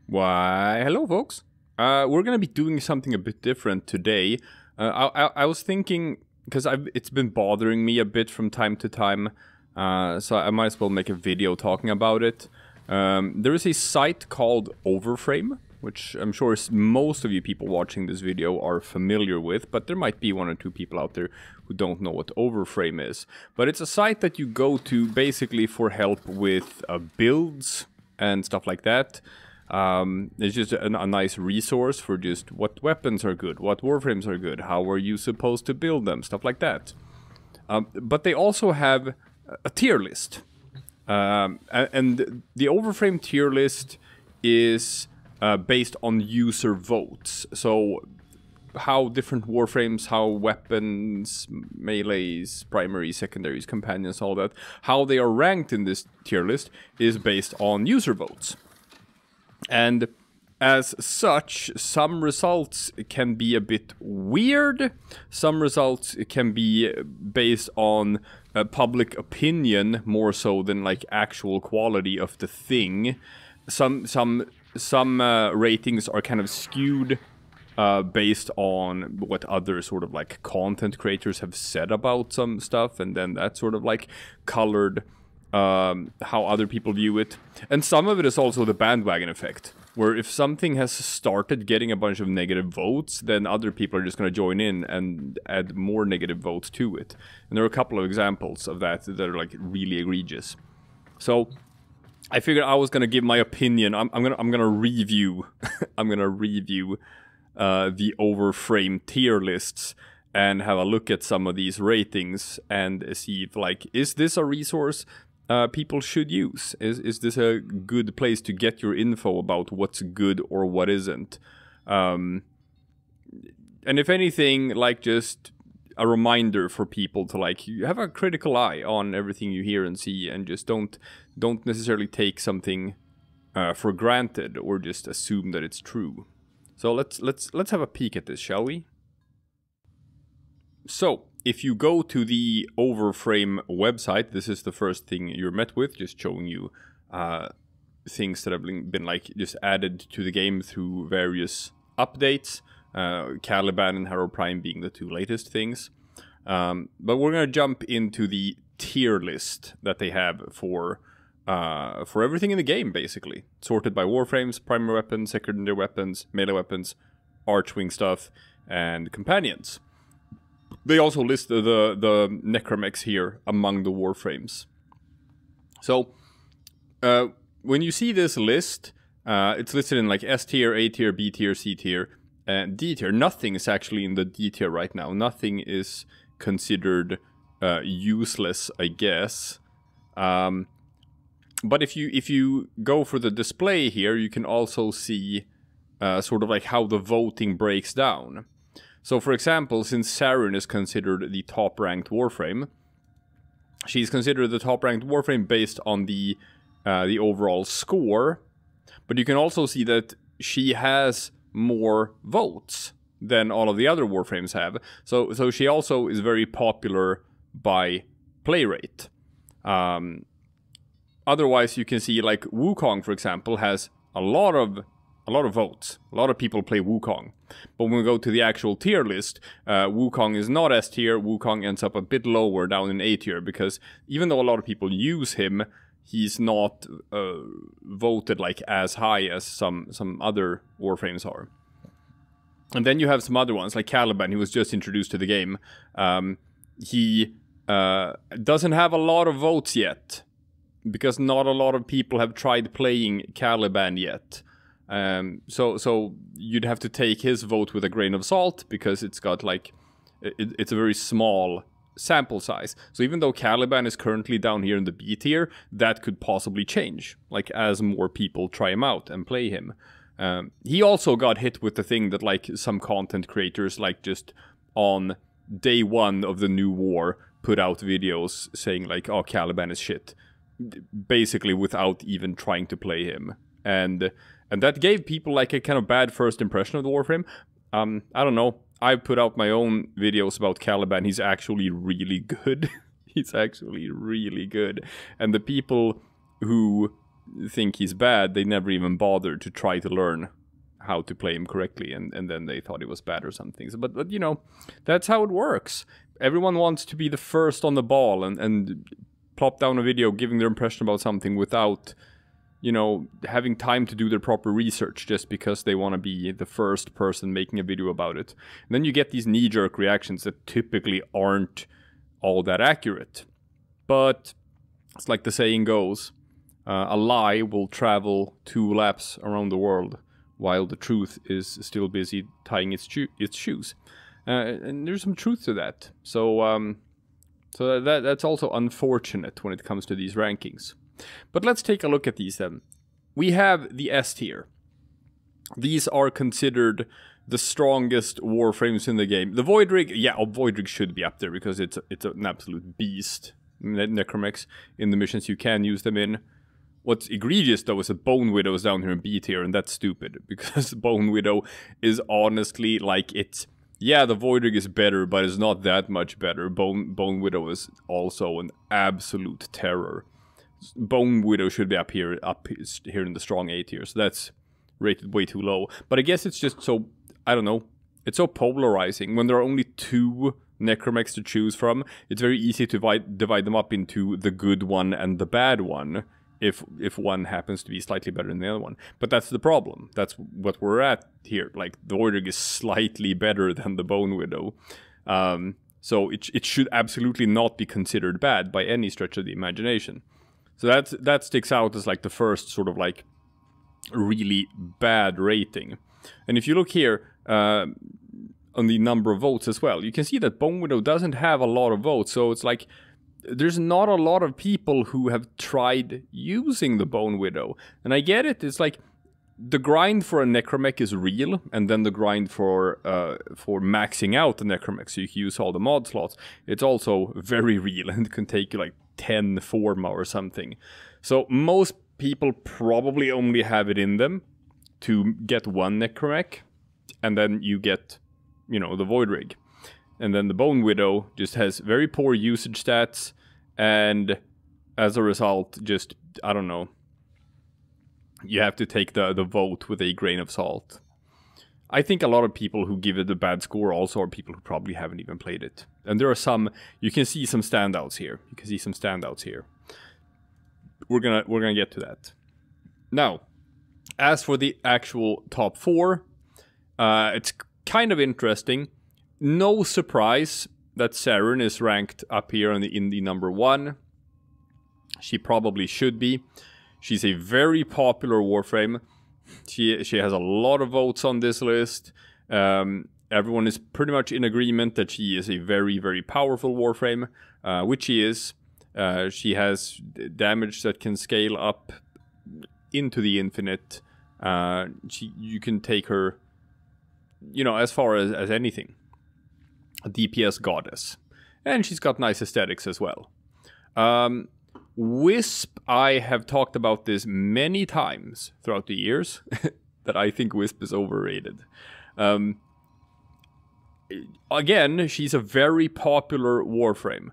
Why, hello folks. We're gonna be doing something a bit different today. I was thinking, because it's been bothering me a bit from time to time, so I might as well make a video talking about it. There is a site called Overframe, which I'm sure most of you people watching this video are familiar with, but there might be one or two people out there who don't know what Overframe is. But it's a site that you go to basically for help with builds and stuff like that. It's just a nice resource for just what weapons are good, what warframes are good, how are you supposed to build them, stuff like that. But they also have a tier list. And the Overframe tier list is based on user votes. So how different warframes, how weapons, melees, primaries, secondaries, companions, all that, how they are ranked in this tier list is based on user votes. And as such, some results can be a bit weird. Some results can be based on public opinion more so than like actual quality of the thing. Some ratings are kind of skewed based on what other sort of like content creators have said about some stuff, and then that's sort of like colored how other people view it. And some of it is also the bandwagon effect, where if something has started getting a bunch of negative votes, then other people are just going to join in and add more negative votes to it. And there are a couple of examples of that that are like really egregious. So I figured I was going to give my opinion. I'm gonna review I'm gonna review the Overframe tier lists and have a look at some of these ratings and see if, like, is this a resource people should use? Is this a good place to get your info about what's good or what isn't? And if anything, like, just a reminder for people to, like, you have a critical eye on everything you hear and see, and just don't necessarily take something for granted or just assume that it's true. So let's have a peek at this, shall we? So if you go to the Overframe website, this is the first thing you're met with, just showing you things that have been like just added to the game through various updates. Caliban and Hydroid Prime being the two latest things. But we're gonna jump into the tier list that they have for everything in the game, basically sorted by warframes, primary weapons, secondary weapons, melee weapons, archwing stuff, and companions. They also list the necromechs here among the warframes. So when you see this list, it's listed in like S tier, A tier, B tier, C tier, and D tier. Nothing is actually in the D tier right now. Nothing is considered useless, I guess. But if you go for the display here, you can also see sort of like how the voting breaks down. So, for example, since Sarin is considered the top-ranked warframe, she's considered the top-ranked warframe based on the overall score. But you can also see that she has more votes than all of the other warframes have. So she also is very popular by play rate. Otherwise, you can see like Wukong, for example, has a lot of votes. A lot of people play Wukong. But when we go to the actual tier list, Wukong is not S tier. Wukong ends up a bit lower down in A tier, because even though a lot of people use him, he's not voted like as high as some other warframes are. And then you have some other ones, like Caliban, who was just introduced to the game. He doesn't have a lot of votes yet, because not a lot of people have tried playing Caliban yet. So you'd have to take his vote with a grain of salt, because it's got like, it's a very small sample size. So even though Caliban is currently down here in the B tier, that could possibly change, like as more people try him out and play him. He also got hit with the thing that like some content creators, like just on day one of the new war, put out videos saying like, oh, Caliban is shit, basically without even trying to play him. And that gave people like a kind of bad first impression of the warframe. I don't know. I've put out my own videos about Caliban. He's actually really good. He's actually really good. And the people who think he's bad, they never even bothered to try to learn how to play him correctly, and then they thought he was bad or something. So, but you know, that's how it works. Everyone wants to be the first on the ball and plop down a video giving their impression about something without, you know, having time to do their proper research just because they want to be the first person making a video about it. And then you get these knee-jerk reactions that typically aren't all that accurate. But it's like the saying goes, a lie will travel 2 laps around the world while the truth is still busy tying its shoes. And there's some truth to that. So that's also unfortunate when it comes to these rankings. But let's take a look at these then. We have the S tier. These are considered the strongest Warframes in the game. The Void Rig, yeah, Void Rig should be up there because it's an absolute beast. Necromex in the missions you can use them in. What's egregious though is that Bone Widow is down here in B tier, and that's stupid because Bone Widow is honestly like it's. Yeah, the Void Rig is better, but it's not that much better. Bone Widow is also an absolute terror. Bone Widow should be up here in the strong A tier, so that's rated way too low. But I guess it's just so, I don't know, it's so polarizing. When there are only 2 Necromechs to choose from, it's very easy to divide them up into the good one and the bad one, if one happens to be slightly better than the other one. But that's the problem. That's what we're at here. Like, the Void Rig is slightly better than the Bone Widow. So it should absolutely not be considered bad by any stretch of the imagination. So that sticks out as like the first sort of like really bad rating. And if you look here on the number of votes as well, you can see that Bone Widow doesn't have a lot of votes. So it's like there's not a lot of people who have tried using the Bone Widow. And I get it. It's like the grind for a Necromech is real, and then the grind for maxing out the Necromech so you can use all the mod slots, it's also very real, and it can take you like 10 forma or something. So most people probably only have it in them to get 1 Necromech, and then you get, you know, the Void Rig. And then the Bone Widow just has very poor usage stats, and as a result, just, I don't know, you have to take the vote with a grain of salt. I think a lot of people who give it a bad score also are people who probably haven't even played it. And there are some, you can see some standouts here. We're gonna get to that. Now, as for the actual top 4, it's kind of interesting. No surprise that Saren is ranked up here in the number 1. She probably should be. She's a very popular Warframe. She has a lot of votes on this list. Everyone is pretty much in agreement that she is a very, very powerful Warframe, which she is. She has damage that can scale up into the infinite. You can take her, you know, as far as anything. A DPS goddess. And she's got nice aesthetics as well. Wisp, I have talked about this many times throughout the years, that I think Wisp is overrated. Again, she's a very popular Warframe.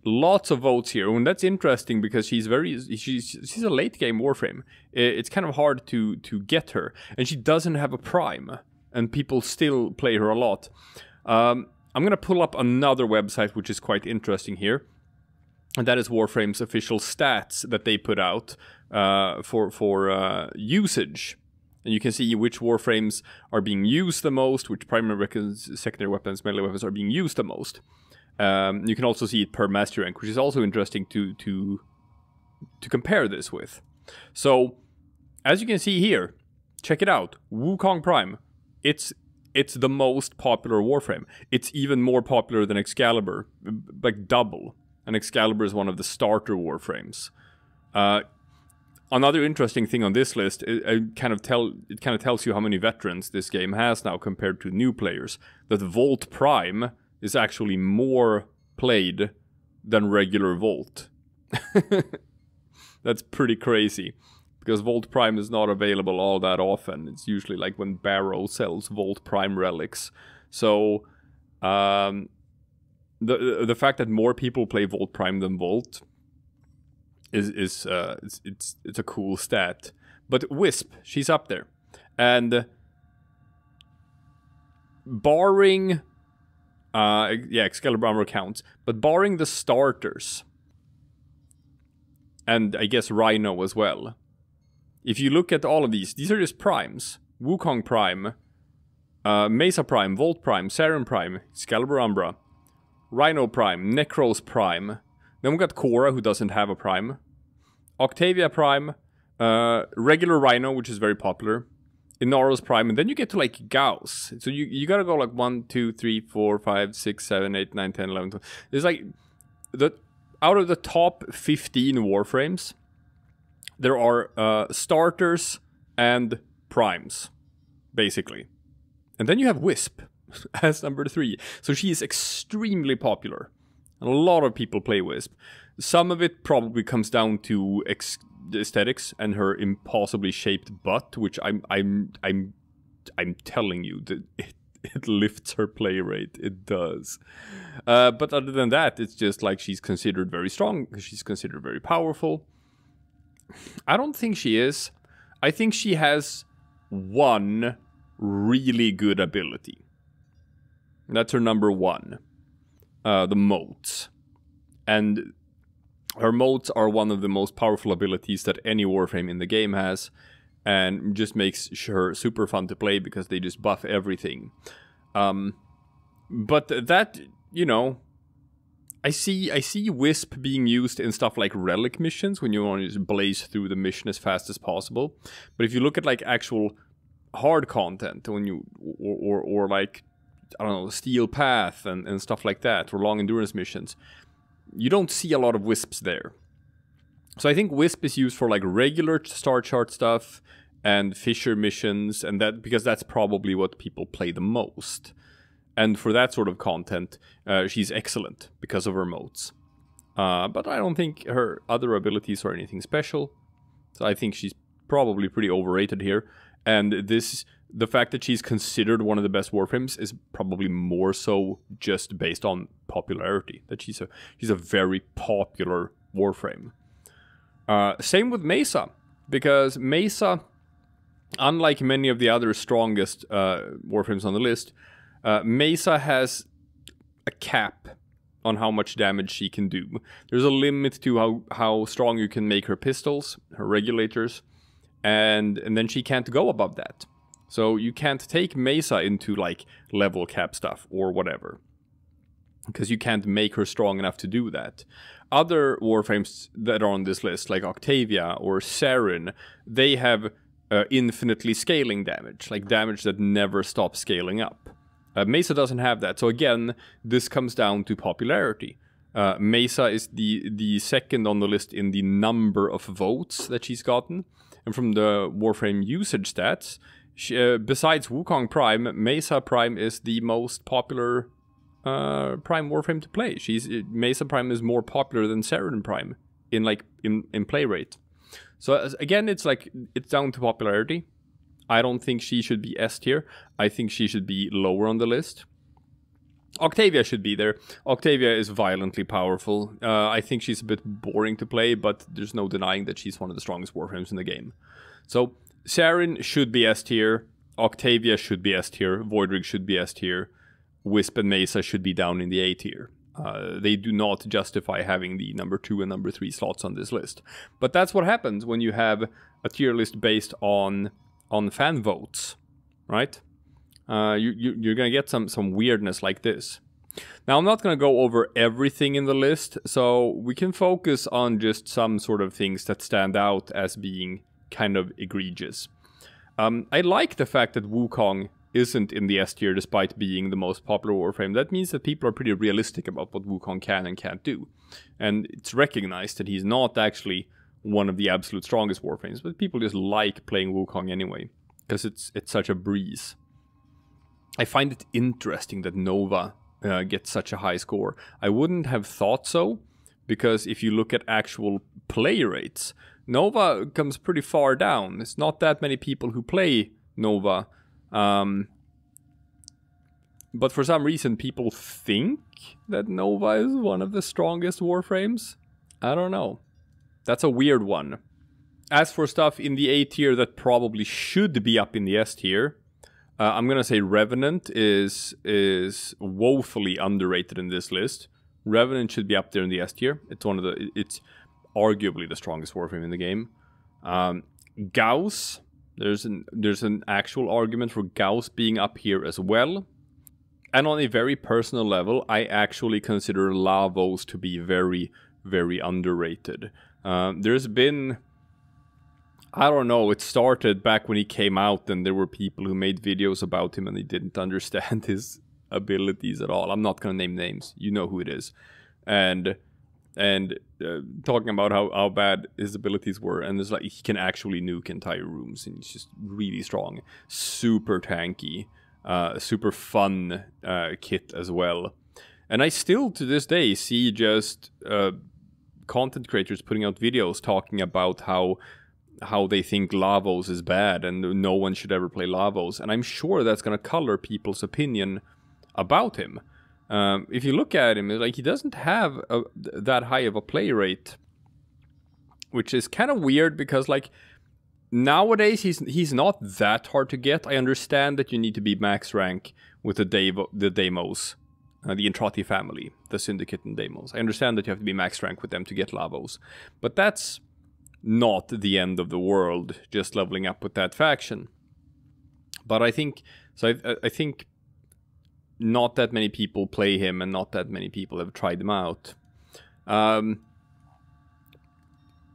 Lots of votes here, and that's interesting because she's a late game Warframe. It's kind of hard to get her, and she doesn't have a prime, and people still play her a lot. I'm gonna pull up another website which is quite interesting here, and that is Warframe's official stats that they put out for usage. And you can see which Warframes are being used the most, which primary weapons, secondary weapons, melee weapons are being used the most. You can also see it per mastery rank, which is also interesting to compare this with. So, as you can see here, check it out. Wukong Prime. It's the most popular Warframe. It's even more popular than Excalibur, like double. And Excalibur is one of the starter Warframes. Another interesting thing on this list, it kind of tells you how many veterans this game has now compared to new players. That Volt Prime is actually more played than regular Volt. That's pretty crazy, because Volt Prime is not available all that often. It's usually like when Barrow sells Volt Prime relics. So the fact that more people play Volt Prime than Volt it's a cool stat. But Wisp, she's up there, and barring Excalibur armor counts, but barring the starters, and I guess Rhino as well. If you look at all of these are just primes. Wukong Prime, Mesa Prime, Volt Prime, Saren Prime, Excalibur Umbra, Rhino Prime, Necros Prime. Then we got Cora, who doesn't have a Prime. Octavia Prime, regular Rhino, which is very popular. Inauros Prime, and then you get to like Gauss. So you gotta go like 1, 2, 3, 4, 5, 6, 7, 8, 9, 10, 11, 12. There's like out of the top 15 Warframes, there are starters and primes, basically. And then you have Wisp as number 3. So she is extremely popular. A lot of people play Wisp. Some of it probably comes down to aesthetics and her impossibly shaped butt, which I'm telling you that it lifts her play rate. It does. But other than that, it's just like she's considered very strong. She's considered very powerful. I don't think she is. I think she has one really good ability. That's her number 1. The motes. And her motes are one of the most powerful abilities that any Warframe in the game has. And just makes her super fun to play because they just buff everything. But that, you know, I see Wisp being used in stuff like relic missions when you want to just blaze through the mission as fast as possible. But if you look at like actual hard content, when you or like, I don't know, Steel Path and stuff like that, or long endurance missions, you don't see a lot of Wisps there. So I think Wisp is used for like regular star chart stuff and Fisher missions, and that because that's probably what people play the most. And for that sort of content, she's excellent because of her motes. But I don't think her other abilities are anything special. So I think she's probably pretty overrated here. And the fact that she's considered one of the best Warframes is probably more so just based on popularity. That she's a very popular Warframe. Same with Mesa, because Mesa, unlike many of the other strongest Warframes on the list, Mesa has a cap on how much damage she can do. There's a limit to how strong you can make her pistols, her regulators, and then she can't go above that. So you can't take Mesa into like level cap stuff or whatever, because you can't make her strong enough to do that. Other Warframes that are on this list, like Octavia or Saren, they have infinitely scaling damage, like damage that never stops scaling up. Mesa doesn't have that. So again, this comes down to popularity. Mesa is the second on the list in the number of votes that she's gotten. And from the Warframe usage stats, besides Wukong Prime, Mesa Prime is the most popular Prime Warframe to play. Mesa Prime is more popular than Saren Prime in play rate. So again, it's down to popularity. I don't think she should be S tier. I think she should be lower on the list. Octavia should be there. Octavia is violently powerful. I think she's a bit boring to play, but there's no denying that she's one of the strongest Warframes in the game. So Saren should be S tier. Octavia should be S tier. Voidrig should be S tier. Wisp and Mesa should be down in the A tier. They do not justify having the number 2 and number 3 slots on this list. But that's what happens when you have a tier list based on fan votes, right? You're gonna get some weirdness like this. Now, I'm not gonna go over everything in the list, so we can focus on just some sort of things that stand out as being kind of egregious. I like the fact that Wukong isn't in the S tier despite being the most popular Warframe. That means that people are pretty realistic about what Wukong can and can't do. And it's recognized that he's not actually one of the absolute strongest Warframes, but people just like playing Wukong anyway, because it's such a breeze. I find it interesting that Nova gets such a high score. I wouldn't have thought so, because if you look at actual play rates, Nova comes pretty far down. It's not that many people who play Nova. But for some reason, people think that Nova is one of the strongest Warframes. I don't know. That's a weird one. As for stuff in the A tier that probably should be up in the S tier, I'm gonna say Revenant is woefully underrated in this list. Revenant should be up there in the S tier. It's arguably the strongest Warframe in the game. Gauss, there's an actual argument for Gauss being up here as well. And on a very personal level, I actually consider Lavos to be very, very underrated. There's been, I don't know, it started back when he came out and there were people who made videos about him and they didn't understand his abilities at all. I'm not going to name names. You know who it is. And talking about how bad his abilities were. And it's like he can actually nuke entire rooms and he's just really strong. Super tanky. Super fun kit as well. And I still, to this day, see just content creators putting out videos talking about how they think Lavos is bad and no one should ever play Lavos. And I'm sure that's going to color people's opinion about him. If you look at him, like he doesn't have that high of a play rate, which is kind of weird because like nowadays he's not that hard to get. I understand that you need to be max rank with the Deimos, the Entrati family, the Syndicate and Deimos. I understand that you have to be max rank with them to get Lavos, but that's not the end of the world, just leveling up with that faction. But I think I think not that many people play him and not that many people have tried him out.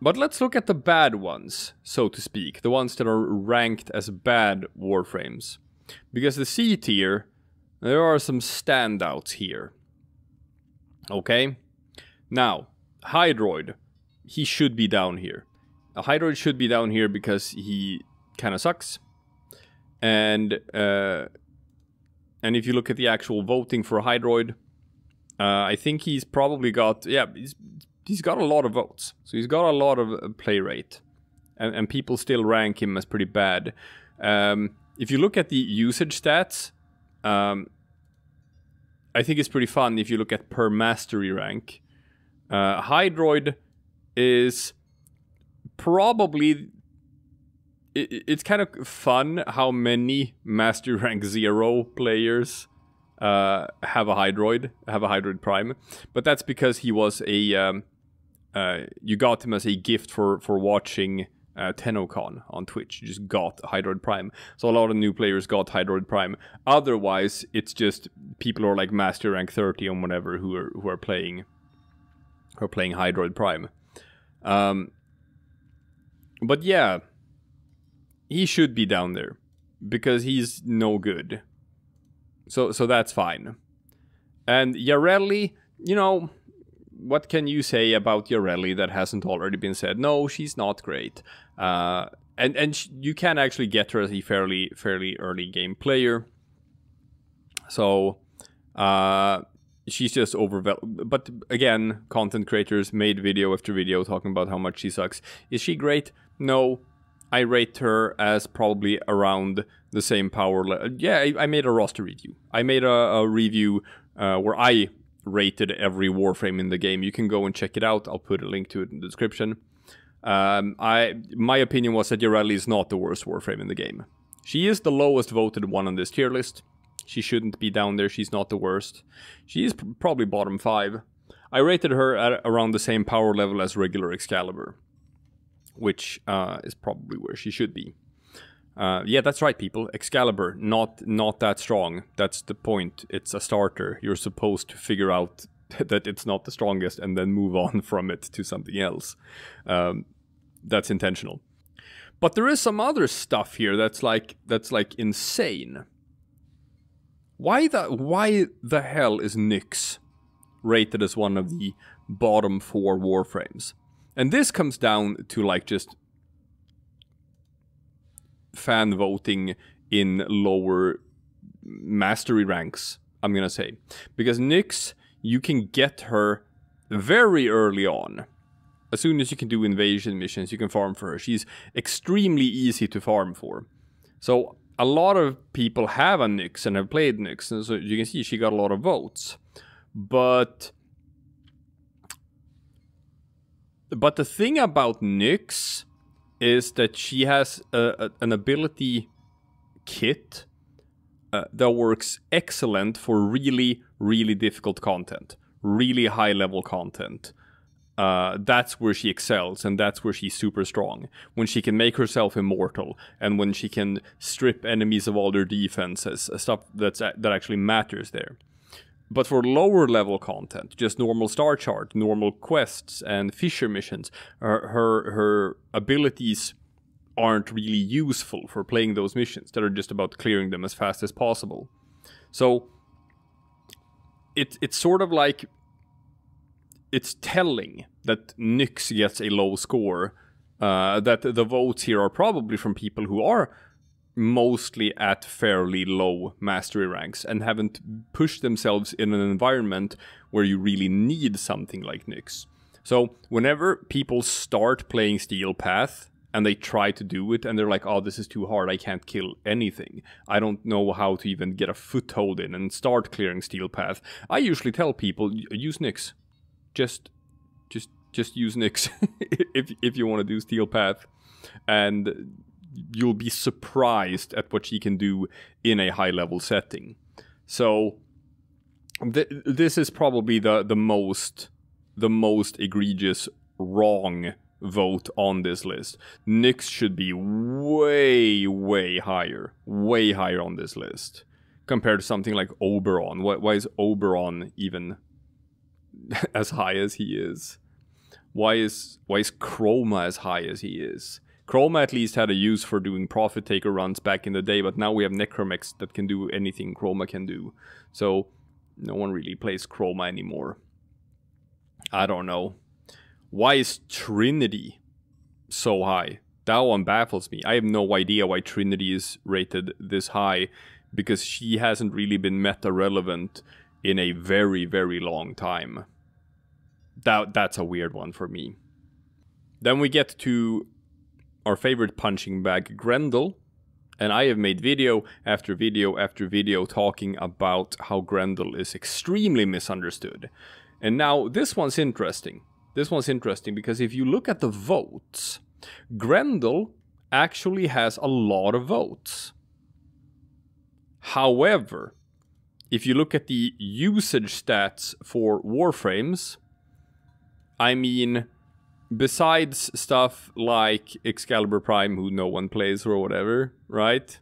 But let's look at the bad ones, so to speak. The ones that are ranked as bad Warframes. Because the C tier, there are some standouts here. Okay? Now, Hydroid, he should be down here. A Hydroid should be down here because he kind of sucks. And if you look at the actual voting for Hydroid, I think he's probably got, yeah, he's got a lot of votes. So he's got a lot of play rate. And people still rank him as pretty bad. If you look at the usage stats, I think it's pretty fun if you look at per mastery rank. Hydroid is probably, it's kind of fun how many mastery rank 0 players have a Hydroid Prime, but that's because he was a you got him as a gift for watching TennoCon on Twitch. You just got Hydroid Prime, so a lot of new players got Hydroid Prime. Otherwise, it's just people who are like master rank 30 and whatever who are playing Hydroid Prime. But yeah, he should be down there because he's no good. So that's fine. And Yareli, you know, what can you say about Yareli that hasn't already been said? No, she's not great. You can actually get her as a fairly early game player. So she's just overvalued. But again, content creators made video after video talking about how much she sucks. Is she great? No. I rate her as probably around the same power level. Yeah, I made a roster review. I made a review where I rated every Warframe in the game. You can go and check it out. I'll put a link to it in the description. My opinion was that Yareli is not the worst Warframe in the game. She is the lowest voted one on this tier list. She shouldn't be down there. She's not the worst. She is probably bottom 5. I rated her at around the same power level as regular Excalibur, which is probably where she should be. Yeah, that's right, people. Excalibur, not that strong. That's the point. It's a starter. You're supposed to figure out that it's not the strongest and then move on from it to something else. That's intentional. But there is some other stuff here that's like insane. Why the hell is Nyx rated as one of the bottom 4 Warframes? And this comes down to like just fan voting in lower mastery ranks, I'm gonna say. Because Nyx, you can get her very early on. As soon as you can do invasion missions, you can farm for her. She's extremely easy to farm for. So a lot of people have a Nyx and have played Nyx, and so you can see she got a lot of votes. But But the thing about Nyx is that she has an ability kit that works excellent for really, really difficult content. Really high-level content. That's where she excels, and that's where she's super strong. When she can make herself immortal, and when she can strip enemies of all their defenses, stuff that actually matters there. But for lower level content, just normal star chart, normal quests, and Fisher missions, her abilities aren't really useful for playing those missions that are just about clearing them as fast as possible. So it's sort of like, it's telling that Nyx gets a low score, that the votes here are probably from people who are mostly at fairly low mastery ranks and haven't pushed themselves in an environment where you really need something like Nyx. So whenever people start playing Steel Path and they try to do it and they're like, oh, this is too hard, I can't kill anything, I don't know how to even get a foothold in and start clearing Steel Path, I usually tell people, use Nyx. Just use Nyx if you want to do Steel Path, and you'll be surprised at what she can do in a high-level setting. So this is probably the most egregious wrong vote on this list. Nyx should be way higher on this list compared to something like Oberon. Why is Oberon even as high as he is? Why is Chroma as high as he is? Chroma at least had a use for doing Profit Taker runs back in the day, but now we have Necromex that can do anything Chroma can do. So no one really plays Chroma anymore. I don't know. Why is Trinity so high? That one baffles me. I have no idea why Trinity is rated this high, because she hasn't really been meta relevant in a very long time. That's a weird one for me. Then we get to our favorite punching bag, Grendel. And I have made video after video after video talking about how Grendel is extremely misunderstood. And now this one's interesting. This one's interesting because if you look at the votes, Grendel actually has a lot of votes. However, if you look at the usage stats for Warframes, I mean, besides stuff like Excalibur Prime, who no one plays or whatever, right?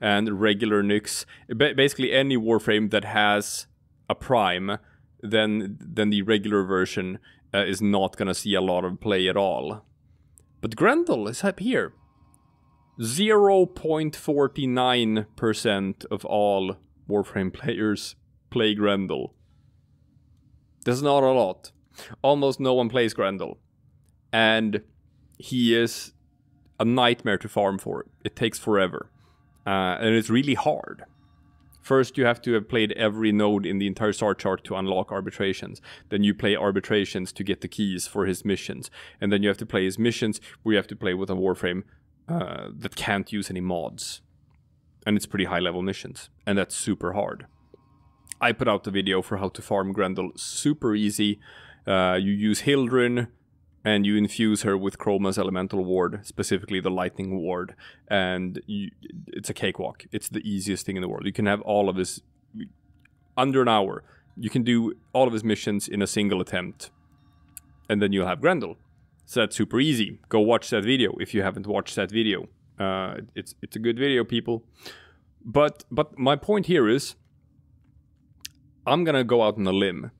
And regular Nyx, basically any Warframe that has a Prime, then the regular version is not gonna see a lot of play at all. But Grendel is up here. 0.49% of all Warframe players play Grendel. That's not a lot. Almost no one plays Grendel. And he is a nightmare to farm for. It takes forever. And it's really hard. First, you have to have played every node in the entire star chart to unlock arbitrations. Then you play arbitrations to get the keys for his missions. And then you have to play his missions where you have to play with a Warframe that can't use any mods. And it's pretty high-level missions. And that's super hard. I put out the video for how to farm Grendel super easy. You use Hildryn, and you infuse her with Chroma's elemental ward, specifically the lightning ward, and it's a cakewalk. It's the easiest thing in the world. You can have all of his, under an hour, you can do all of his missions in a single attempt, and then you'll have Grendel. So that's super easy. Go watch that video if you haven't watched that video. It's a good video, people. But my point here is, I'm gonna go out on a limb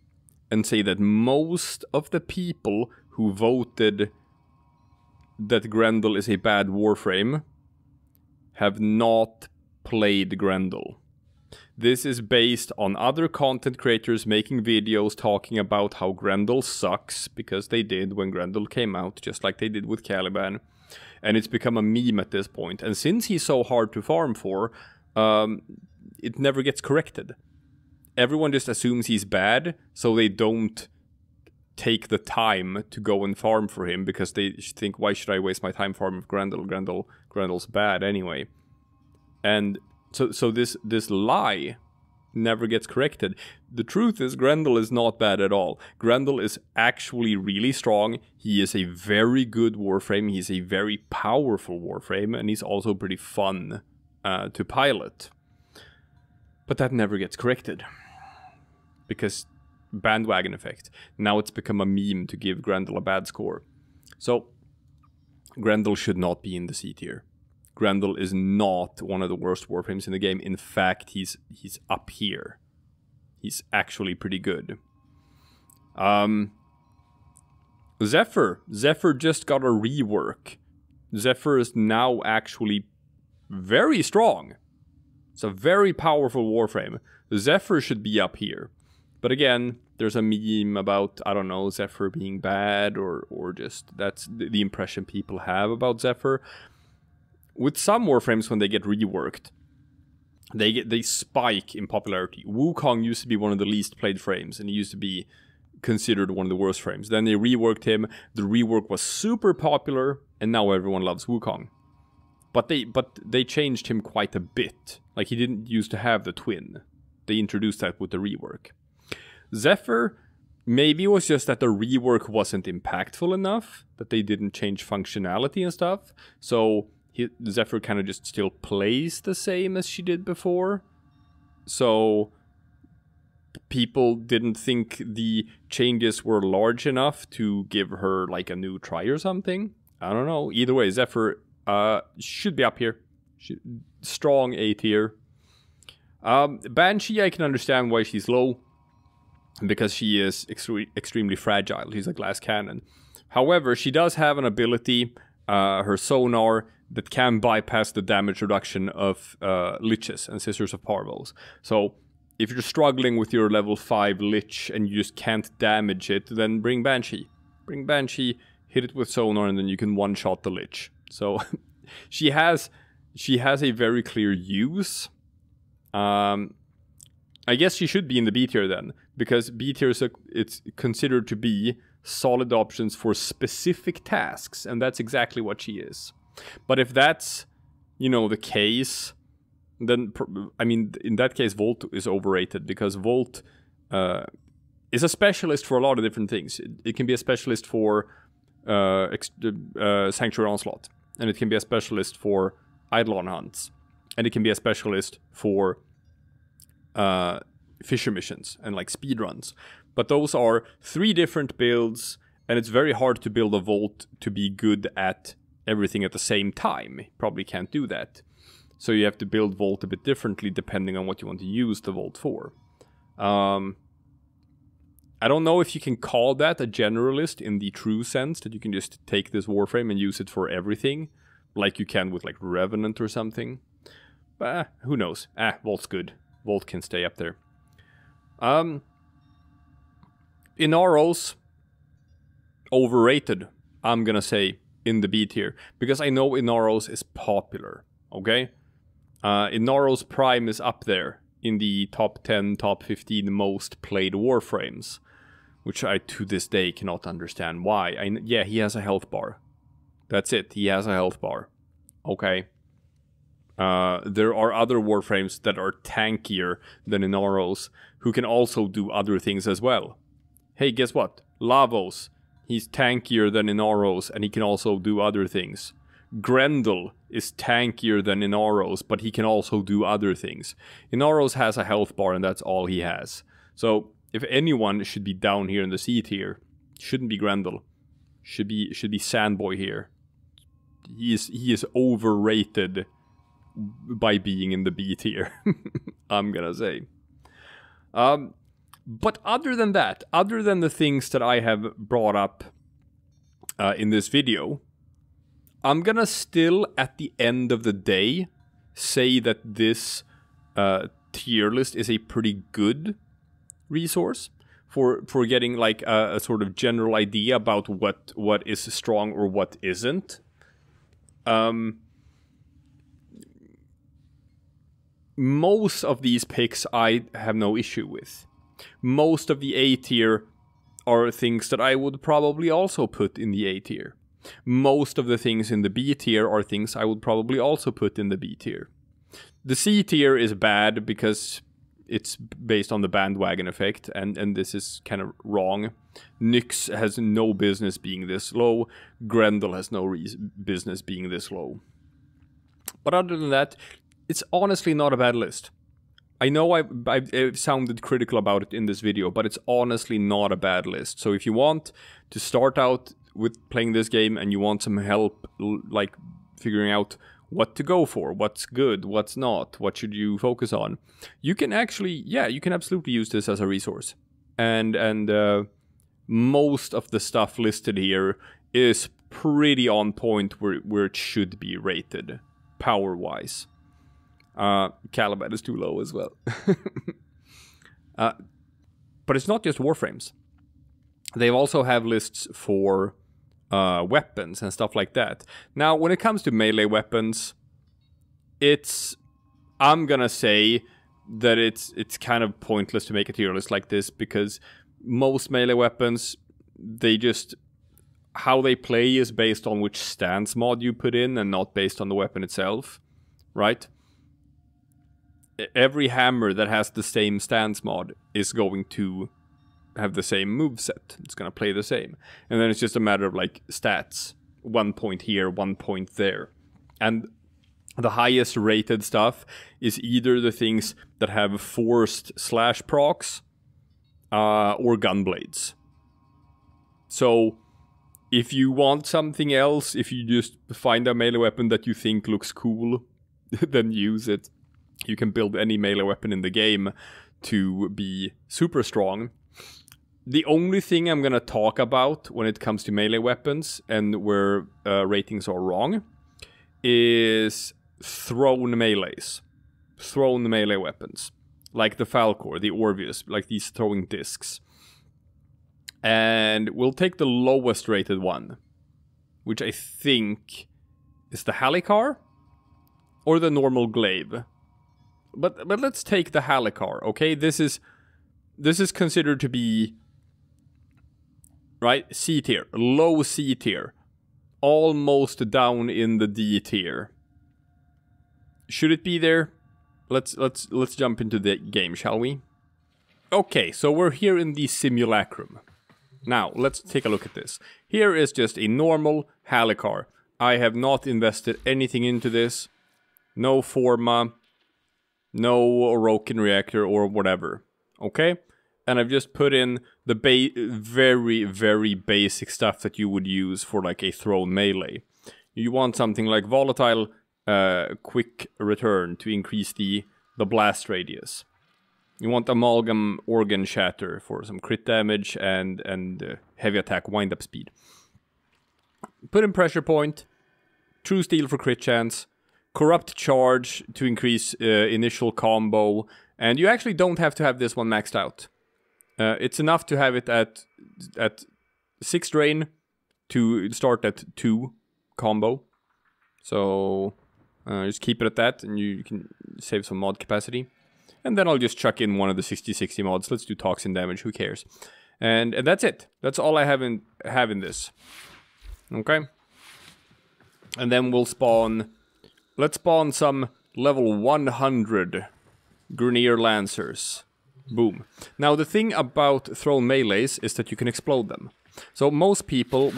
and say that most of the people who voted that Grendel is a bad Warframe have not played Grendel. This is based on other content creators making videos talking about how Grendel sucks, because they did when Grendel came out, just like they did with Caliban. And it's become a meme at this point. And since he's so hard to farm for, it never gets corrected. Everyone just assumes he's bad, so they don't take the time to go and farm for him, because they think, why should I waste my time farming Grendel? Grendel's bad anyway. And so this lie never gets corrected. The truth is Grendel is not bad at all. Grendel is actually really strong. He is a very good Warframe. He's a very powerful Warframe, and he's also pretty fun to pilot. But that never gets corrected. Because bandwagon effect. Now it's become a meme to give Grendel a bad score. So, Grendel should not be in the C tier. Grendel is not one of the worst Warframes in the game. In fact, he's up here. He's actually pretty good. Zephyr. Zephyr just got a rework. Zephyr is now actually very strong. It's a very powerful Warframe. Zephyr should be up here. But again, there's a meme about, I don't know, Zephyr being bad or just that's the impression people have about Zephyr. With some Warframes, when they get reworked, they spike in popularity. Wukong used to be one of the least played frames, and he used to be considered one of the worst frames. Then they reworked him, the rework was super popular, and now everyone loves Wukong. But they changed him quite a bit. Like, he didn't used to have the twin. They introduced that with the rework. Zephyr, maybe it was just that the rework wasn't impactful enough, that they didn't change functionality and stuff, so Zephyr kind of just still plays the same as she did before. So people didn't think the changes were large enough to give her like a new try or something. I don't know. Either way, Zephyr should be up here. Strong A tier. Banshee, I can understand why she's low. Because she is extremely fragile. She's a glass cannon. However, she does have an ability, her sonar, that can bypass the damage reduction of liches and Sisters of Parvos. So, if you're struggling with your level 5 lich and you just can't damage it, then bring Banshee. Bring Banshee, hit it with sonar, and then you can one-shot the lich. So, she has a very clear use. I guess she should be in the B tier then, because B tier is it's considered to be solid options for specific tasks, and that's exactly what she is. But if that's, you know, the case, then, I mean, in that case, Volt is overrated, because Volt is a specialist for a lot of different things. It can be a specialist for Sanctuary Onslaught, and it can be a specialist for Eidolon Hunts, and it can be a specialist for Fisher missions and like speedruns. But those are 3 different builds, and it's very hard to build a Volt to be good at everything at the same time. You probably can't do that. So you have to build Volt a bit differently depending on what you want to use the Volt for. I don't know if you can call that a generalist in the true sense, that you can just take this Warframe and use it for everything, like you can with like Revenant or something. But who knows? Volt's good. Volt can stay up there. Inauros, overrated, I'm gonna say, in the B tier. Because I know Inauros is popular, okay? Inauros Prime is up there in the top 10, top 15 most played Warframes. Which I, to this day, cannot understand why. Yeah, he has a health bar. That's it, he has a health bar. Okay. There are other Warframes that are tankier than Inauros, who can also do other things as well. Hey, guess what? Lavos, he's tankier than Inauros, and he can also do other things. Grendel is tankier than Inauros, but he can also do other things. Inauros has a health bar, and that's all he has. So, if anyone should be down here in the C tier, shouldn't be Grendel. Should be Sandboy here. He is overrated by being in the B tier, I'm gonna say. But other than that, other than the things that I have brought up in this video, I'm gonna still, at the end of the day, say that this tier list is a pretty good resource for getting like a sort of general idea about what is strong or what isn't. Most of these picks I have no issue with. Most of the A tier are things that I would probably also put in the A tier. Most of the things in the B tier are things I would probably also put in the B tier. The C tier is bad because it's based on the bandwagon effect, and this is kind of wrong. Nyx has no business being this low. Grendel has no business being this low. But other than that, it's honestly not a bad list. I know I've sounded critical about it in this video, but it's honestly not a bad list. So if you want to start out with playing this game and you want some help, like figuring out what to go for, what's good, what's not, what should you focus on, you can actually, yeah, you can absolutely use this as a resource. And most of the stuff listed here is pretty on point where it should be rated, power-wise. Caliban is too low as well. But it's not just Warframes. They also have lists for weapons and stuff like that. Now, when it comes to melee weapons, I'm gonna say that it's kind of pointless to make a tier list like this, because most melee weapons, how they play is based on which stance mod you put in and not based on the weapon itself, right? Every hammer that has the same stance mod is going to have the same moveset. It's going to play the same. And then it's just a matter of like stats. 1 point here, 1 point there. And the highest rated stuff is either the things that have forced slash procs or gunblades. So if you want something else, if you just find a melee weapon that you think looks cool, then use it. You can build any melee weapon in the game to be super strong. The only thing I'm going to talk about when it comes to melee weapons and where ratings are wrong is thrown melees. Thrown melee weapons. Like the Falcor, the Orvius, like these throwing discs. And we'll take the lowest rated one, which I think is the Halicar or the normal glaive. But let's take the Halicar, okay? This is considered to be, right, C tier, low C tier, almost down in the D tier. Should it be there? Let's jump into the game, shall we? Okay, so we're here in the simulacrum. Now, let's take a look at this. Here is just a normal Halicar. I have not invested anything into this. No Forma. No Orokin reactor or whatever, okay? And I've just put in the very, very basic stuff that you would use for like a thrown melee. You want something like volatile, quick return to increase the blast radius. You want amalgam organ shatter for some crit damage and heavy attack wind-up speed. Put in pressure point, true steel for crit chance, corrupt charge to increase initial combo, and you actually don't have to have this one maxed out. It's enough to have it at 6 drain to start at 2 combo. So just keep it at that, and you can save some mod capacity. And then I'll just chuck in one of the 60-60 mods. Let's do toxin damage, who cares? And that's it. That's all I have in this. Okay? And then we'll spawn... Let's spawn some level 100 Grineer Lancers. Boom. Now the thing about thrown melees is that you can explode them. So most people,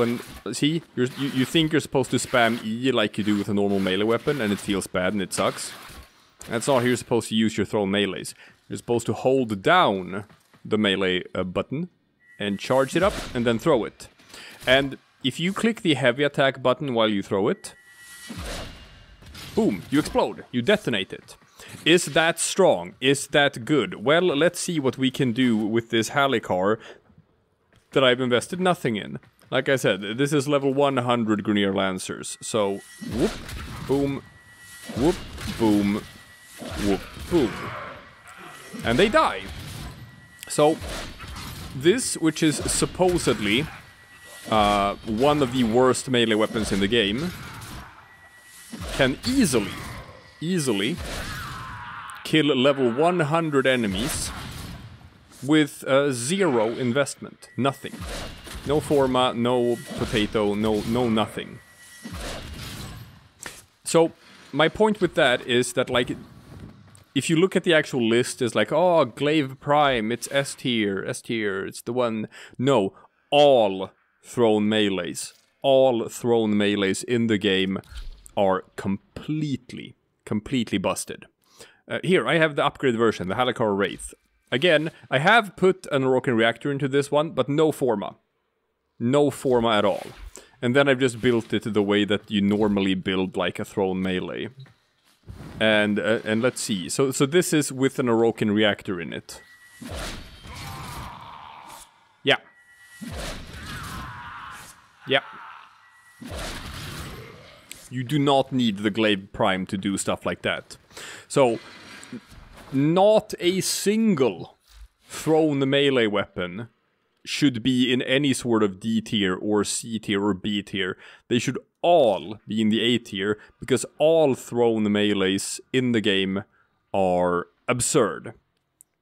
see, you think you're supposed to spam E like you do with a normal melee weapon, and it feels bad and it sucks. That's not how you're supposed to use your thrown melees. You're supposed to hold down the melee button and charge it up and then throw it. And if you click the heavy attack button while you throw it, boom, you explode, you detonate it. Is that strong? Is that good? Well, let's see what we can do with this Halicar that I've invested nothing in. Like I said, this is level 100 Grineer Lancers. So, whoop, boom, whoop, boom, whoop, boom. And they die. So, this, which is supposedly one of the worst melee weapons in the game, can easily kill level 100 enemies with 0 investment. Nothing. No Forma, no potato, no nothing. So, my point with that is that, like, if you look at the actual list, it's like, oh, Glaive Prime, it's S tier, it's the one. No, all thrown melees in the game are completely busted. Here, I have the upgraded version, the Halakar Wraith. Again, I have put an Orokin Reactor into this one, but no Forma. No Forma at all. And then I've just built it the way that you normally build like a thrown melee. And let's see. So this is with an Orokin Reactor in it. Yeah. Yeah. You do not need the Glaive Prime to do stuff like that. So, not a single thrown melee weapon should be in any sort of D tier or C tier or B tier. They should all be in the A tier, because all thrown melees in the game are absurd.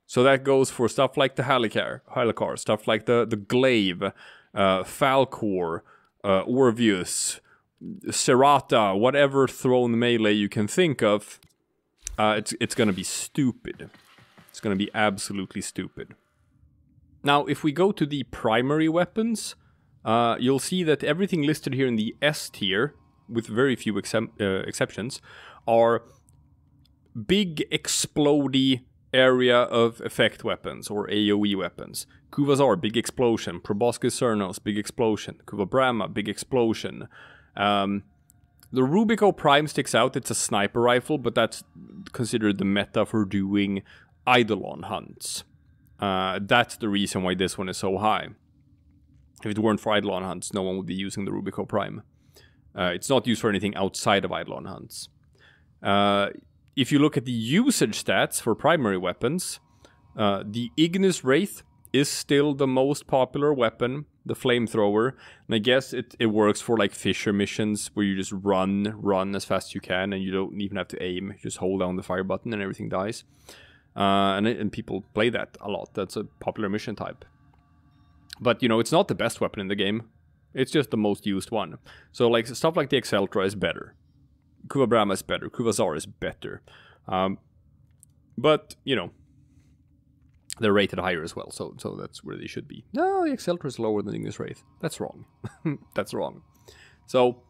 So that goes for stuff like the Halakar, stuff like the Glaive, Falcor, Orvius, Serata, whatever thrown melee you can think of. It's gonna be stupid. It's gonna be absolutely stupid. Now, if we go to the primary weapons, you'll see that everything listed here in the S tier, with very few exceptions, are big explodey area of effect weapons, or AoE weapons. Kuvazar, big explosion. Proboscis Cernos, big explosion. Kuvabrama, big explosion. The Rubico Prime sticks out. It's a sniper rifle, but that's considered the meta for doing Eidolon hunts. That's the reason why this one is so high. If it weren't for Eidolon hunts, no one would be using the Rubico Prime. It's not used for anything outside of Eidolon hunts. If you look at the usage stats for primary weapons, the Ignis Wraith is still the most popular weapon, the flamethrower. And I guess it works for like Fisher missions where you just run as fast as you can and you don't even have to aim. You just hold down the fire button and everything dies. And people play that a lot. That's a popular mission type. But, you know, it's not the best weapon in the game. It's just the most used one. So, like, stuff like the Exceltra is better. Kuvabrama is better. Kuvazar is better. But, you know, they're rated higher as well. So that's where they should be. No, the Exceltra is lower than Ignis Wraith. That's wrong. That's wrong. So,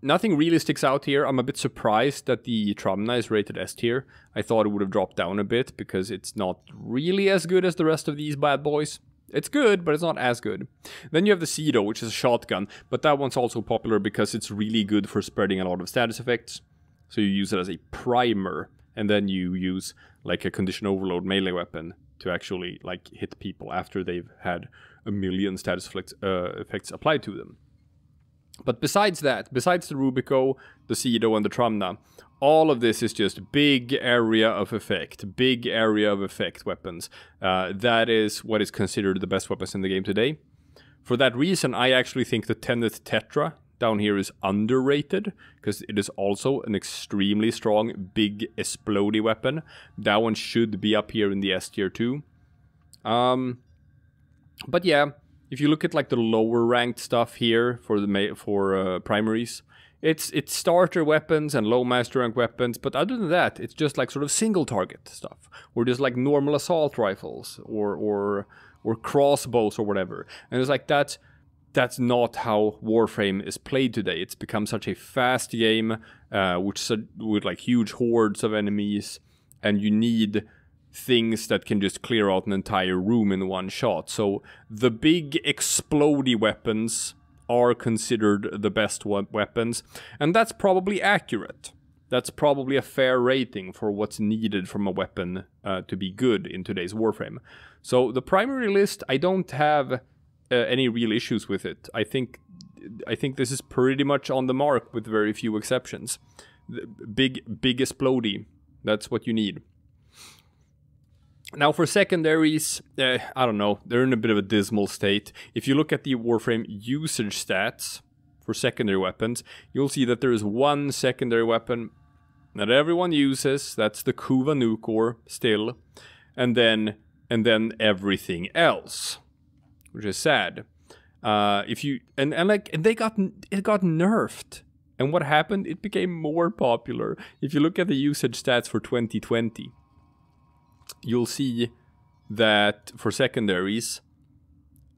nothing really sticks out here. I'm a bit surprised that the Trumna is rated S tier. I thought it would have dropped down a bit because it's not really as good as the rest of these bad boys. It's good, but it's not as good. Then you have the Cedo, which is a shotgun, but that one's also popular because it's really good for spreading a lot of status effects. So you use it as a primer, and then you use like a condition overload melee weapon to actually like hit people after they've had a million status effects applied to them. But besides that, besides the Rubico, the Cedo, and the Trumna, all of this is just big area of effect weapons. That is what is considered the best weapons in the game today. For that reason, I actually think the Tenneth Tetra down here is underrated, because it is also an extremely strong, big, explodey weapon. That one should be up here in the S tier too. But yeah, if you look at like the lower ranked stuff here for the primaries, it's starter weapons and low master rank weapons, but other than that, it's just like sort of single target stuff, or just like normal assault rifles or crossbows or whatever. And it's like that's not how Warframe is played today. It's become such a fast game, with like huge hordes of enemies, and you need things that can just clear out an entire room in one shot. So the big explodey weapons are considered the best weapons, and that's probably accurate. That's probably a fair rating for what's needed from a weapon to be good in today's Warframe. So the primary list, I don't have any real issues with it. I think this is pretty much on the mark with very few exceptions. Big explodey, that's what you need. Now for secondaries, I don't know, they're in a bit of a dismal state. If you look at the Warframe usage stats for secondary weapons, you'll see that there is one secondary weapon that everyone uses. That's the Kuva Nukor still, and then everything else, which is sad. It got nerfed And what happened? It became more popular. If you look at the usage stats for 2020, you'll see that for secondaries,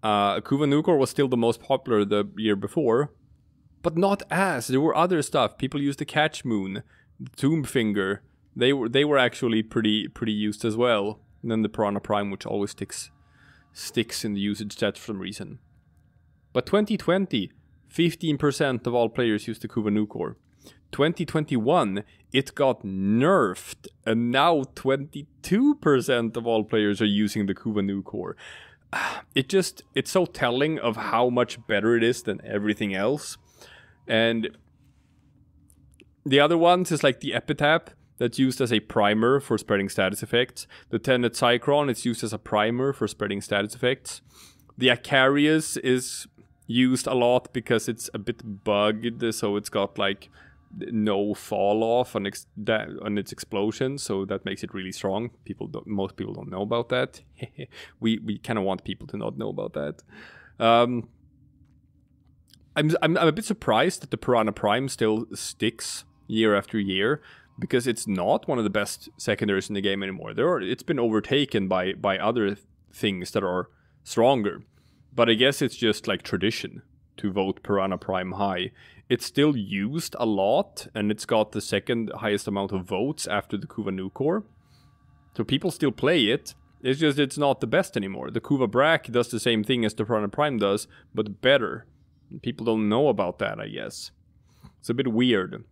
Kuva Nukor was still the most popular the year before, but not as. There were other stuff. People used the Catch Moon, the Tomb Finger. They were actually pretty used as well. And then the Piranha Prime, which always sticks in the usage stats for some reason. But 2020, 15% of all players used the Kuva Nukor. 2021, it got nerfed, and now 22% of all players are using the Kuva Nukor. It's so telling of how much better it is than everything else. And the other ones is like the Epitaph, that's used as a primer for spreading status effects. The Tenno Cycron is used as a primer for spreading status effects. The Acarius is used a lot because it's a bit bugged, so it's got like no fall off on its explosion, so that makes it really strong. Most people don't know about that. we kind of want people to not know about that. I'm a bit surprised that the Piranha Prime still sticks year after year, because it's not one of the best secondaries in the game anymore. It's been overtaken by other things that are stronger. But I guess it's just like tradition to vote Piranha Prime high. It's still used a lot, and it's got the second highest amount of votes after the Kuva Nukor. So people still play it. It's just it's not the best anymore. The Kuva Brak does the same thing as the Piranha Prime does, but better. People don't know about that, I guess. It's a bit weird.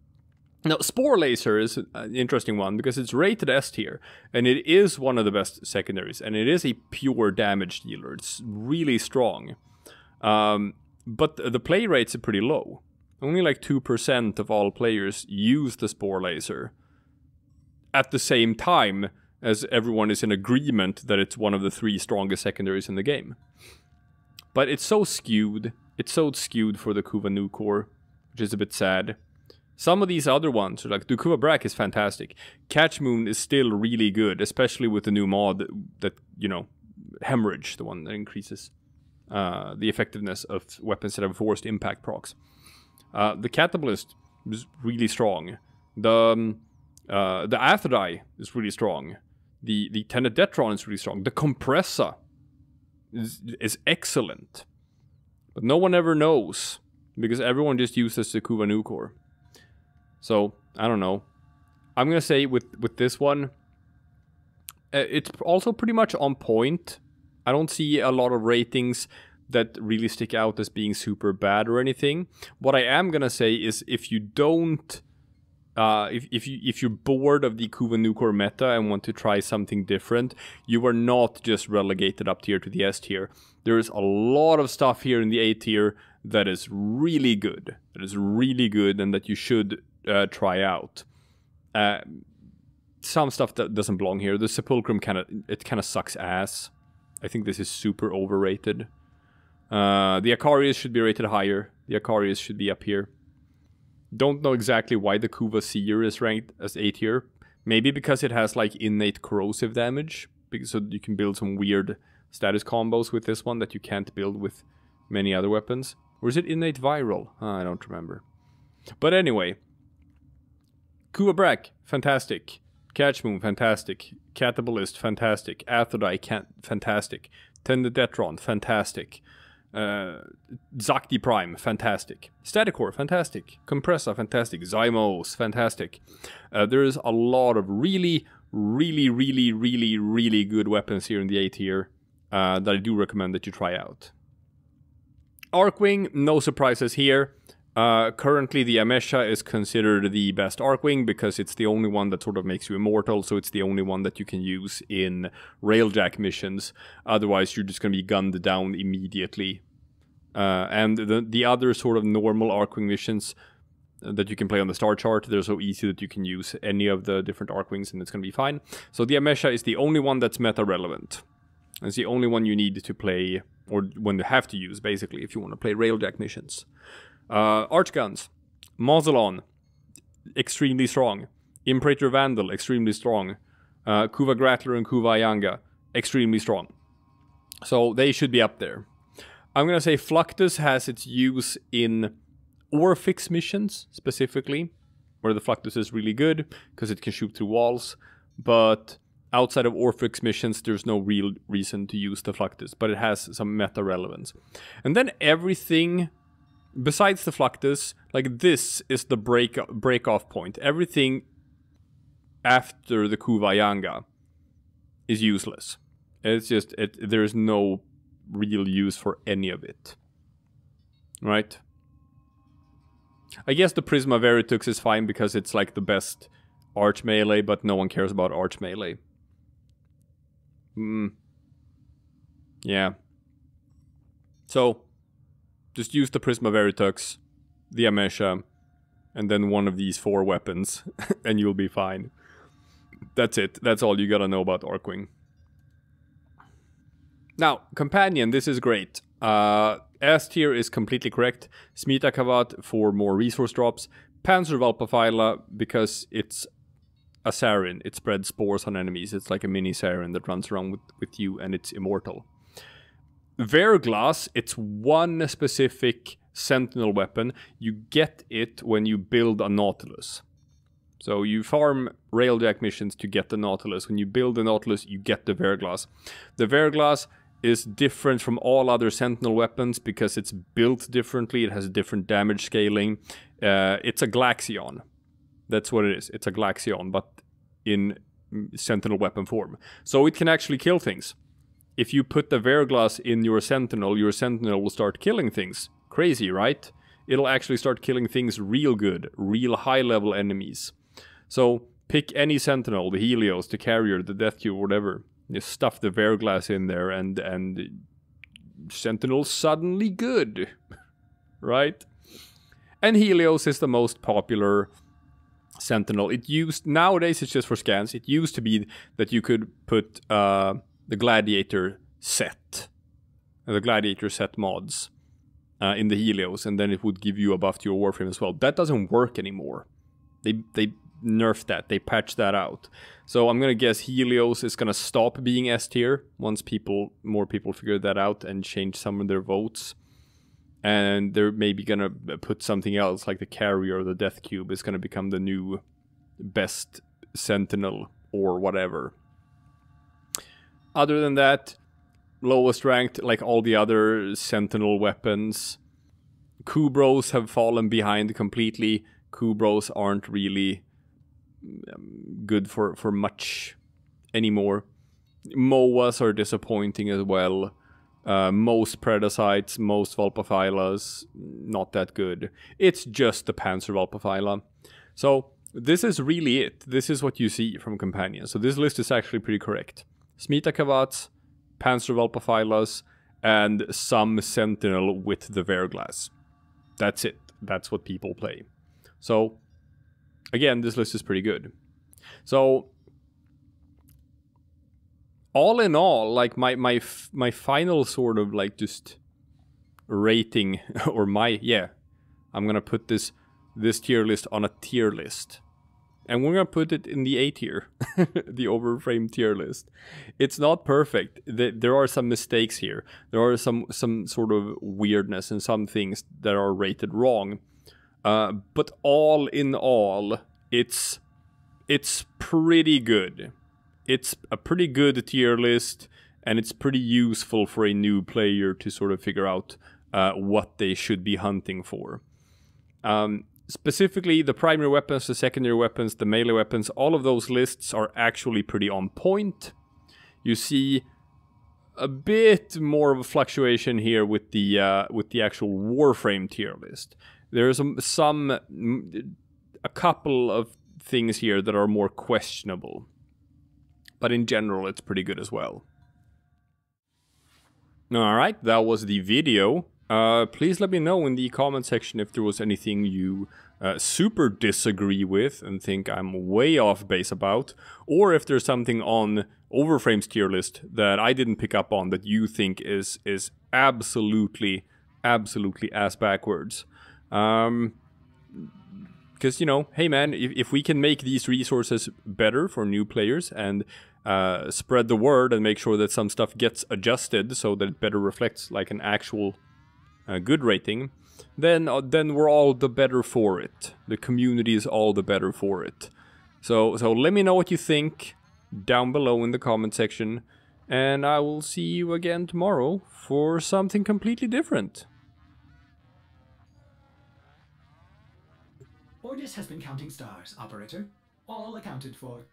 Now, Spore Laser is an interesting one because it's rated S tier, and it is one of the best secondaries, and it is a pure damage dealer. It's really strong. But the play rates are pretty low. Only like 2% of all players use the Spore Laser at the same time as everyone is in agreement that it's one of the 3 strongest secondaries in the game. But it's so skewed. It's so skewed for the Kuva Nukor, which is a bit sad. Some of these other ones, like the Kuva Brak is fantastic. Catch Moon is still really good, especially with the new mod that, you know, Hemorrhage, the one that increases the effectiveness of weapons that have forced impact procs. The Catalyst is really strong. The Athrodite is really strong. The Tenedetron is really strong. The Compressa is excellent. But no one ever knows, because everyone just uses the Kuva Nukor. So, I don't know. I'm gonna say with this one, it's also pretty much on point. I don't see a lot of ratings that really stick out as being super bad or anything. What I am gonna say is if you don't, if you're bored of the Kuva Nukor meta and want to try something different, you are not just relegated up tier to the S tier. There is a lot of stuff here in the A tier that is really good. And that you should try out. Some stuff that doesn't belong here. The Sepulchrum kind of sucks ass. I think this is super overrated. The Acarius should be rated higher. The Acarius should be up here. Don't know exactly why the Kuva Seer is ranked as A tier. Maybe because it has like innate corrosive damage, so you can build some weird status combos with this one that you can't build with many other weapons. Or is it innate viral? I don't remember. But anyway, Kuva Brak, fantastic. Catch Moon, fantastic. Catabolist, fantastic. Athrodite, fantastic. Tenedetron, fantastic. Zakti Prime, fantastic. Staticor, fantastic. Compressa, fantastic. Zymos, fantastic. There is a lot of really good weapons here in the A tier that I do recommend that you try out. Arcwing, no surprises here. Currently the Amesha is considered the best Arcwing because it's the only one that sort of makes you immortal, so it's the only one that you can use in Railjack missions. Otherwise you're just going to be gunned down immediately. And the other sort of normal Arcwing missions that you can play on the star chart, they're so easy that you can use any of the different Arcwings and it's going to be fine. So the Amesha is the only one that's meta relevant. It's the only one you need to play, or one you have to use basically if you want to play Railjack missions. Archguns, Mausolon, extremely strong. Imperator Vandal, extremely strong. Kuva Grattler and Kuva Ayanga, extremely strong. So they should be up there. I'm gonna say Fluctus has its use in Orfix missions, specifically, where the Fluctus is really good, because it can shoot through walls, but outside of Orfix missions, there's no real reason to use the Fluctus, but it has some meta relevance. And then everything besides the Fluctus, like this is the break-off point. Everything after the Kuvayanga is useless. It's just, there's no real use for any of it. Right? I guess the Prisma Veritux is fine because it's like the best arch melee, but no one cares about arch melee. Yeah. So, just use the Prisma Veritux, the Amesha, and then one of these 4 weapons, and you'll be fine. That's it. That's all you gotta know about Archwing. Now, Companion, this is great. S tier is completely correct. Smita Kavat for more resource drops. Panzervalpaphyla because it's a Sarin. It spreads spores on enemies. It's like a mini Sarin that runs around with you, and it's immortal. Verglass, it's one specific Sentinel weapon. You get it when you build a Nautilus. So you farm Railjack missions to get the Nautilus. When you build the Nautilus, you get the Verglass. The Verglass is different from all other Sentinel weapons because it's built differently. It has different damage scaling. It's a Glaxion. That's what it is. It's a Glaxion, but in Sentinel weapon form. So it can actually kill things. If you put the Verglass in your Sentinel will start killing things. Crazy, right? It'll actually start killing things real good. Real high-level enemies. So pick any Sentinel, the Helios, the Carrier, the Death Cube, whatever. Just stuff the Verglass in there and Sentinel's suddenly good. Right? And Helios is the most popular Sentinel. Nowadays it's just for scans. It used to be that you could put the Gladiator set. The Gladiator set mods in the Helios, and then it would give you a buff to your Warframe as well. That doesn't work anymore. They nerfed that. They patched that out. So I'm gonna guess Helios is gonna stop being S tier once more people figure that out and change some of their votes. And they're maybe gonna put something else, like the Carrier or the Death Cube is gonna become the new best Sentinel or whatever. Other than that, lowest ranked, like all the other Sentinel weapons. Kubros have fallen behind completely. Kubros aren't really good for much anymore. MOAs are disappointing as well. Most Predasites, most Valpaphylas, not that good. It's just the Panzer Valpaphyla. So this is really it. This is what you see from Companion. So this list is actually pretty correct. Smita Kavats, Panzer Valpaphylas, and some Sentinel with the Verglass. That's it. That's what people play. So, again, this list is pretty good. So, all in all, like my final sort of like just rating, or I'm gonna put this tier list on a tier list. And we're gonna put it in the A tier, the Overframe tier list. It's not perfect. There are some mistakes here. There are some sort of weirdness and some things that are rated wrong. But all in all, it's pretty good. It's a pretty good tier list, and it's pretty useful for a new player to sort of figure out what they should be hunting for. Specifically, the primary weapons, the secondary weapons, the melee weapons, all of those lists are actually pretty on point. You see a bit more of a fluctuation here with the actual Warframe tier list. There's a couple of things here that are more questionable. But in general, it's pretty good as well. Alright, that was the video. Please let me know in the comment section if there was anything you super disagree with and think I'm way off base about, or if there's something on Overframe's tier list that I didn't pick up on that you think is absolutely ass backwards. Because, you know, hey man, if we can make these resources better for new players and spread the word and make sure that some stuff gets adjusted so that it better reflects like an actual good rating, then we're all the better for it. The community is all the better for it. So let me know what you think down below in the comment section, and I will see you again tomorrow for something completely different. Ordis has been counting stars, operator. All accounted for.